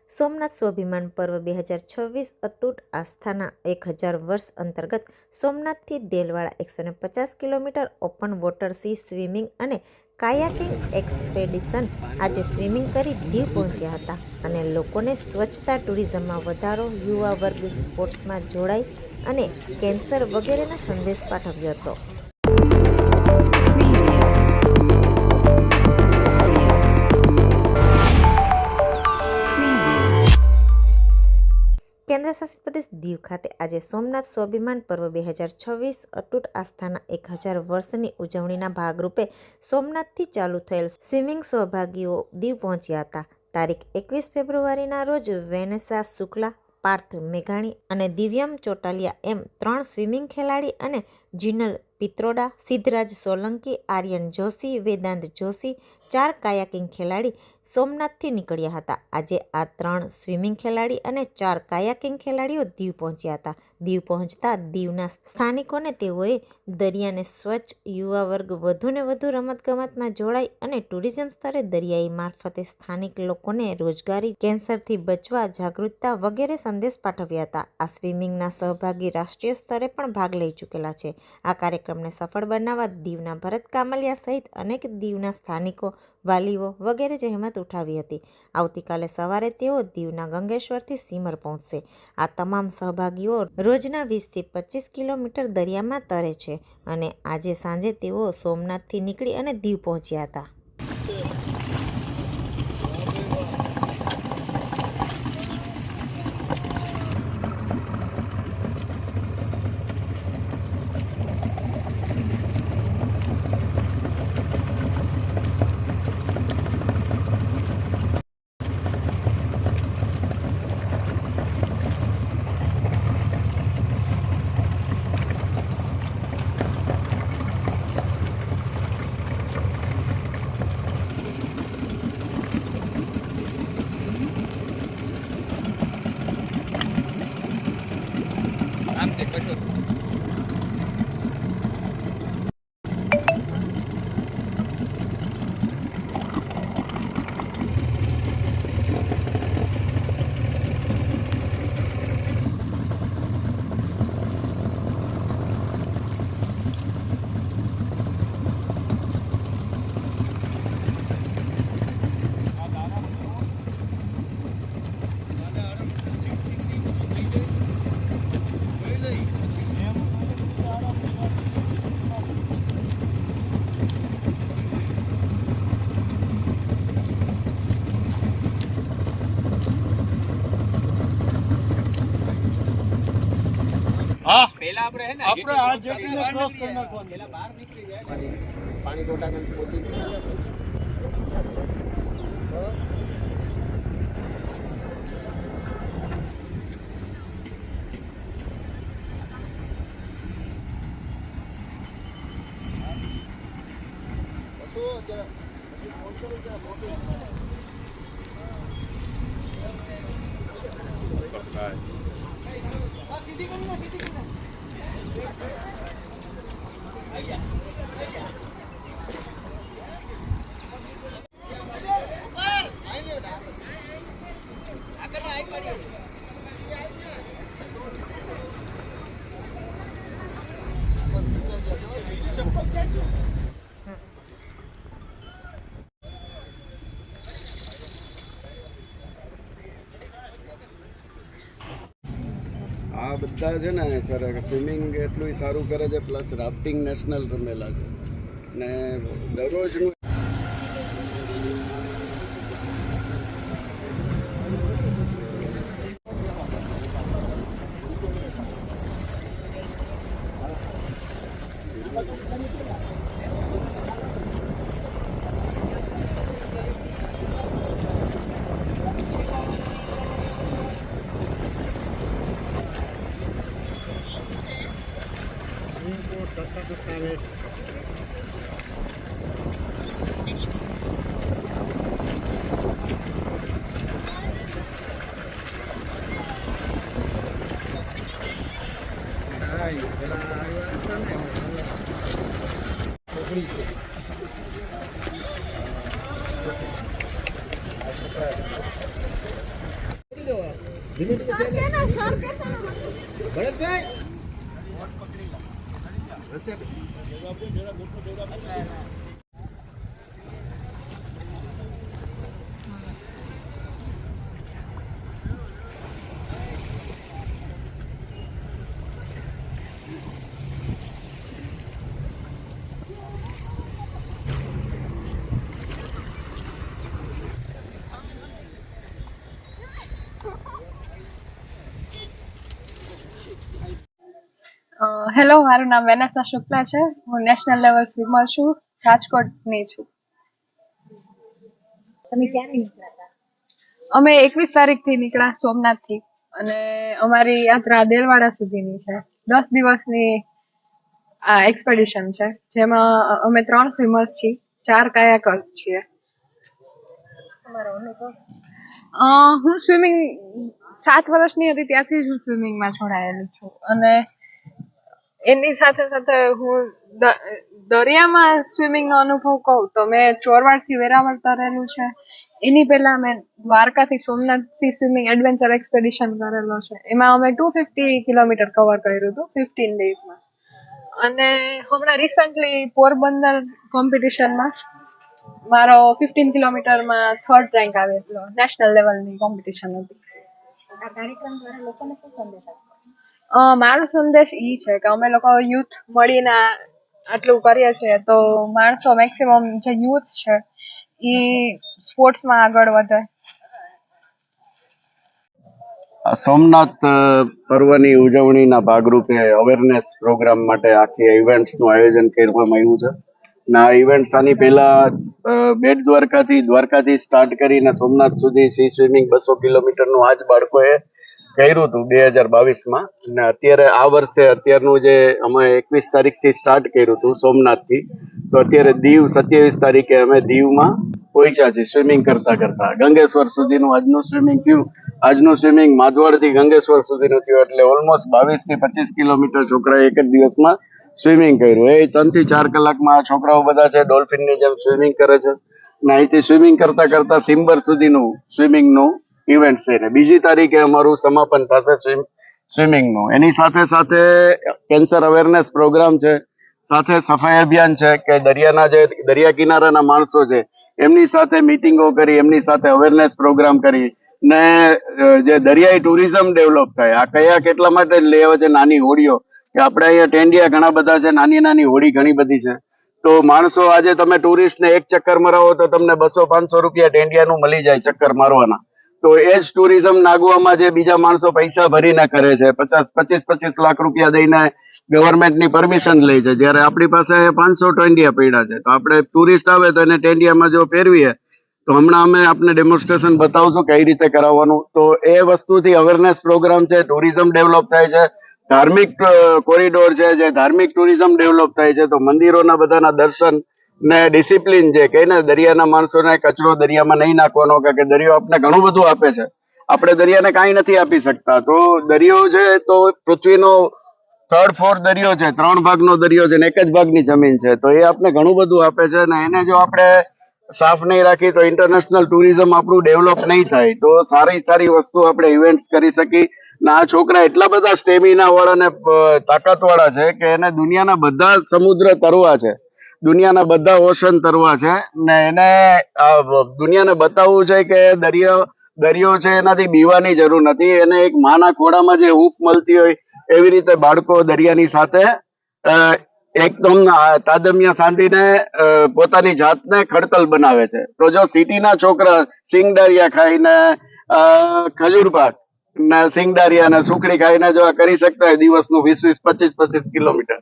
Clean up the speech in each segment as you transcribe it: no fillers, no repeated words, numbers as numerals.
સોમનાથ સ્વાભિમાન પર્વ 2026 અતૂટ આસ્થાના 1000 વર્ષ અંતર્ગત સોમનાથથી Delwada 150 kilometre open water sea swimming અને કાયાકિંગ એક્સપેડિશન આજે સ્વિમિંગ કરી દીવ પહોંચ્યા હતા અને લોકોને સ્વચ્છતા ટુરિઝમમાં વધારો, યુવા વર્ગ સ્પોર્ટ્સમાં જોડાય અને કેન્સર વગેરેના સંદેશ પાઠવ્યો હતો. કેન્દ્રશાસિત પ્રદેશ દીવ ખાતે આજે સોમનાથ સ્વાભિમાન પર્વ 2026 અતૂટ આસ્થાના 1000 વર્ષની ઉજવણીના ભાગરૂપે સોમનાથથી ચાલુ થયેલ સ્વિમિંગ સહભાગીઓ દીવ પહોંચ્યા હતા. તારીખ 21 ફેબ્રુઆરીના રોજ વેનસા શુક્લા, પાર્થ મેઘાણી અને દિવ્યમ ચોટાલિયા એમ 3 સ્વિમિંગ ખેલાડી અને જીનલ પિત્રોડા, સિદ્ધરાજ સોલંકી, આર્યન જોશી, વેદાંત જોશી 4 કાયાકિંગ ખેલાડી સોમનાથથી નીકળ્યા હતા. આજે આ 3 સ્વિમિંગ ખેલાડી અને 4 કાયાકિંગ ખેલાડીઓ દીવ પહોંચ્યા હતા. દીવ પહોંચતા દીવના સ્થાનિકોને તેઓએ દરિયાને સ્વચ્છ, યુવા વર્ગ વધુને વધુ રમતગમતમાં જોડાય અને ટુરિઝમ સ્તરે દરિયાઈ મારફતે સ્થાનિક લોકોને રોજગારી, કેન્સરથી બચવા જાગૃતતા વગેરે સંદેશ પાઠવ્યા હતા. આ સ્વિમિંગના સહભાગી રાષ્ટ્રીય સ્તરે પણ ભાગ લઈ ચૂકેલા છે. આ કાર્યક્રમને સફળ બનાવવા દીવના ભરત કામલિયા સહિત અનેક દીવના સ્થાનિકો, વાલીઓ વગેરે જહેમત ઉઠાવી હતી. આવતીકાલે સવારે તેઓ દીવના ગંગેશ્વરથી સીમર પહોંચશે. આ તમામ સહભાગીઓ રોજના 20થી 25 કિલોમીટર દરિયામાં તરે છે અને આજે સાંજે તેઓ સોમનાથથી નીકળી અને દીવ પહોંચ્યા હતા. पहला આપણે હે ને આપણે આ જેટને ક્રોસ કરી નાખવાનું પહેલા બહાર નીકળી જાય પાણી ટોટા કન પહોંચી બસો જરા ફોન કરો જરા ફોટો સબસ્ક્રાઇબ સીધી કરી આ બધા છે ને સર સ્વિમિંગ એટલું સારું કરે છે, પ્લસ રાફ્ટિંગ નેશનલ રમેલા છે ને દરરોજનું હેલો, મારું નામ વેનેસા શુક્લા છે. હું નેશનલ લેવલ સ્વિમર છું. રાજકોટની છું. તમે ક્યારે નીકળ્યા હતા? અમે 21 તારીખથી નીકળ્યા સોમનાથથી, અને અમારી યાત્રા દેલવાડા સુધીની છે. 10 દિવસની આ એક્સપેડિશન છે, જેમાં અમે 3 સ્વિમર્સ છીએ, 4 કાયાકર્સ છીએ. તમારો અનુભવ? હું સ્વિમિંગ 7 વર્ષની હતી ત્યારથી જ હું સ્વિમિંગમાં જોડાયેલી છું, અને એની સાથે સાથે હું દરિયામાં સ્વિમિંગનો અનુભવ કહું તો મેં ચોરવાડથી વેરાવળ તરેલું છે. એની પહેલા મેં દ્વારકાથી સોમનાથથી સ્વિમિંગ એડવેન્ચર એક્સપેડિશન કરેલો છે. એમાં અમે 250 કિલોમીટર કવર કર્યું હતું 15 ડેઝમાં. અને હમણાં રિસન્ટલી પોરબંદર કોમ્પિટિશનમાં મારો 15 કિલોમીટરમાં 3rd રેન્ક આવેલો. નેશનલ લેવલની કોમ્પિટિશન હતી. આ કાર્યક્રમ દ્વારા લોકોને શું સંદેશ આપશો? મારો સંદેશ એ છે કે અમે લોકો યુથ મળીને આટલું કરીએ છીએ, તો માણસો મેક્સિમમ જે યુથ છે એ સ્પોર્ટ્સમાં આગળ વધે. સોમનાથ પર્વની ઉજવણીના ભાગરૂપે અવેરનેસ પ્રોગ્રામ માટે આખી ઇવેન્ટ્સનું આયોજન કરવામાં આવ્યું છે. અને આ ઇવેન્ટ્સ આની પહેલા બેટ દ્વારકાથી સ્ટાર્ટ કરીને સોમનાથ સુધી સી સ્વિમિંગ 200 કિલોમીટરનું આજ બાળકોએ કર્યું હતું 2022માં. અને અત્યારે આ વર્ષે અત્યારનું જે અમે 21 તારીખથી સ્ટાર્ટ કર્યું હતું સોમનાથથી, તો અત્યારે દીવ 27 તારીખે અમે દીવમાં પહોંચ્યા છીએ સ્વિમિંગ કરતા ગંગેશ્વર સુધીનું આજનું સ્વિમિંગ માધવાડથી ગંગેશ્વર સુધીનું થયું. એટલે ઓલમોસ્ટ 22 થી 25 કિલોમીટર છોકરાએ એક જ દિવસમાં સ્વિમિંગ કર્યું. એ 3 થી 4 કલાકમાં આ છોકરાઓ બધા છે ડોલ્ફિનની જેમ સ્વિમિંગ કરે છે. અને અહીંથી સ્વિમિંગ કરતા સિમ્બર સુધીનું સ્વિમિંગનું ઇવેન્ટ છે. ને 2જી તારીખે અમારું સમાપન થશે સ્વિમિંગનું. એની સાથે સાથે કેન્સર અવેરનેસ પ્રોગ્રામ છે, સાથે સફાઈ અભિયાન છે કે દરિયા કિનારાના માણસો છે એમની સાથે મીટિંગો કરી, એમની સાથે અવેરનેસ પ્રોગ્રામ કરી ને જે દરિયાઈ ટુરિઝમ ડેવલપ થાય. આ કેટલા માટે લઈ આવે છે? નાની હોડીઓ, કે આપણે અહીંયા ટેન્ડિયા ઘણા બધા છે, નાની હોડી ઘણી બધી છે. તો માણસો આજે તમે ટુરિસ્ટને એક ચક્કર મરાવો તો તમને 200-500 રૂપિયા ટેન્ડિયાનું મળી જાય ચક્કર મારવાના. તો એ જ ટુરિઝમ નાગવામાં જે બીજા માણસો પૈસા ભરીને કરે છે, 25 લાખ રૂપિયા દઈને ગવર્મેન્ટની પરમિશન લે છે, જ્યારે આપણી પાસે 500 ટેન્ડિયા પડ્યા છે. તો આપણે ટુરિસ્ટ આવે તો એને ટેન્ડિયામાં જો ફેરવીએ તો હમણાં અમે આપને ડેમોન્સ્ટ્રેશન બતાવશું કઈ રીતે કરાવવાનું. તો એ વસ્તુથી અવેરનેસ પ્રોગ્રામ છે, ટુરિઝમ ડેવલપ થાય છે, ધાર્મિક કોરિડોર છે, જે ધાર્મિક ટુરિઝમ ડેવલપ થાય છે. તો મંદિરોના બધાના દર્શન ને ડિસિપ્લિન જે કહે ને, દરિયાના માણસોને કચરો દરિયામાં નહીં નાખવાનો, કે દરિયો આપણે ઘણું બધું આપે છે, આપણે દરિયાને કાંઈ નથી આપી શકતા. તો દરિયો છે તો પૃથ્વીનો 3rd 4th દરિયો છે, 3 ભાગનો દરિયો છે ને 1 જ ભાગની જમીન છે. તો એ આપણે ઘણું બધું આપે છે, ને એને જો આપણે સાફ નહીં રાખી તો ઇન્ટરનેશનલ ટુરિઝમ આપણું ડેવલપ નહીં થાય. તો સારી વસ્તુ આપણે ઇવેન્ટ્સ કરી શકી. ને આ છોકરા એટલા બધા સ્ટેમિના વાળા ને તાકાતવાળા છે કે એને દુનિયાના બધા સમુદ્ર તરવા છે, દુનિયાના બધા ઓશન તરવા છે, ને એને દુનિયાને બતાવવું છે કે દરિયો છે એનાથી બીવાની જરૂર નથી. એને એક માના ખોળામાં જે હૂંફ મળતી હોય એવી રીતે બાળકો દરિયાની સાથે એકદમ તાદમ્ય સાંધીને પોતાની જાતને ખડતલ બનાવે છે. તો જો સિટીના છોકરા સિંગડારિયા ખાઈને ખજૂર પાક ને સિંગડારિયા ને સુખડી ખાઈને જો આ કરી શકતા હોય દિવસનું 20-25 25 કિલોમીટર,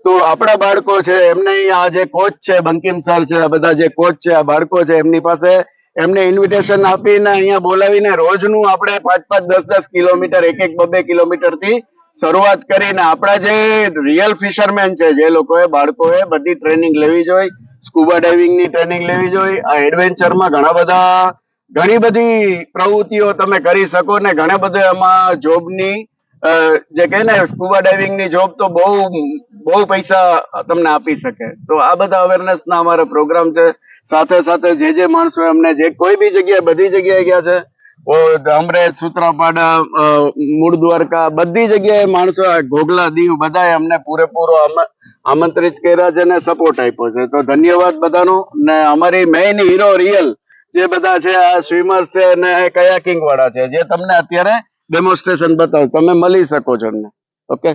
તો આપણા બાળકો છે એમને આ જે કોચ છે બંકિમ સર છે, આ બધા જે કોચ છે, આ બાળકો છે, એમની પાસે એમને ઇન્વિટેશન આપીને અહીંયા બોલાવીને રોજનું આપણે 5-10 કિલોમીટર 1-2 કિલોમીટર થી શરૂઆત કરીને આપણા જે રિયલ ફિશરમેન છે, જે લોકોએ બાળકોએ બધી ટ્રેનિંગ લેવી જોઈએ, સ્કુબા ડાઇવિંગની ટ્રેનિંગ લેવી જોઈએ. આ એડવેન્ચરમાં ઘણી બધી પ્રવૃત્તિઓ તમે કરી શકો ને ઘણા બધા એમાં જોબની જે કહે ને સ્કુબા ડાઇવિંગની જોબ તો બહુ પૈસા તમને આપી શકે. તો આ બધા અવેરનેસના અમારા પ્રોગ્રામ છે. સાથે જે માણસો અમને જે કોઈ બી જગ્યાએ બધી જગ્યાએ ગયા છે અમરેજ, સૂત્રાપાડા, મૂળ દ્વારકા બધી જગ્યાએ માણસો, ઘોઘલા, દીવ બધાએ અમને પૂરેપૂરો આમંત્રિત કર્યા છે અને સપોર્ટ આપ્યો છે. તો ધન્યવાદ બધાનો. ને અમારી મેઇન હીરો રિયલ જે બધા છે આ સ્વિમર્સ છે અને કયાકિંગ વાળા છે, જે તમને અત્યારે ડેમોન્સ્ટ્રેશન બતાવું, તમે મળી શકો છો અમને. ઓકે.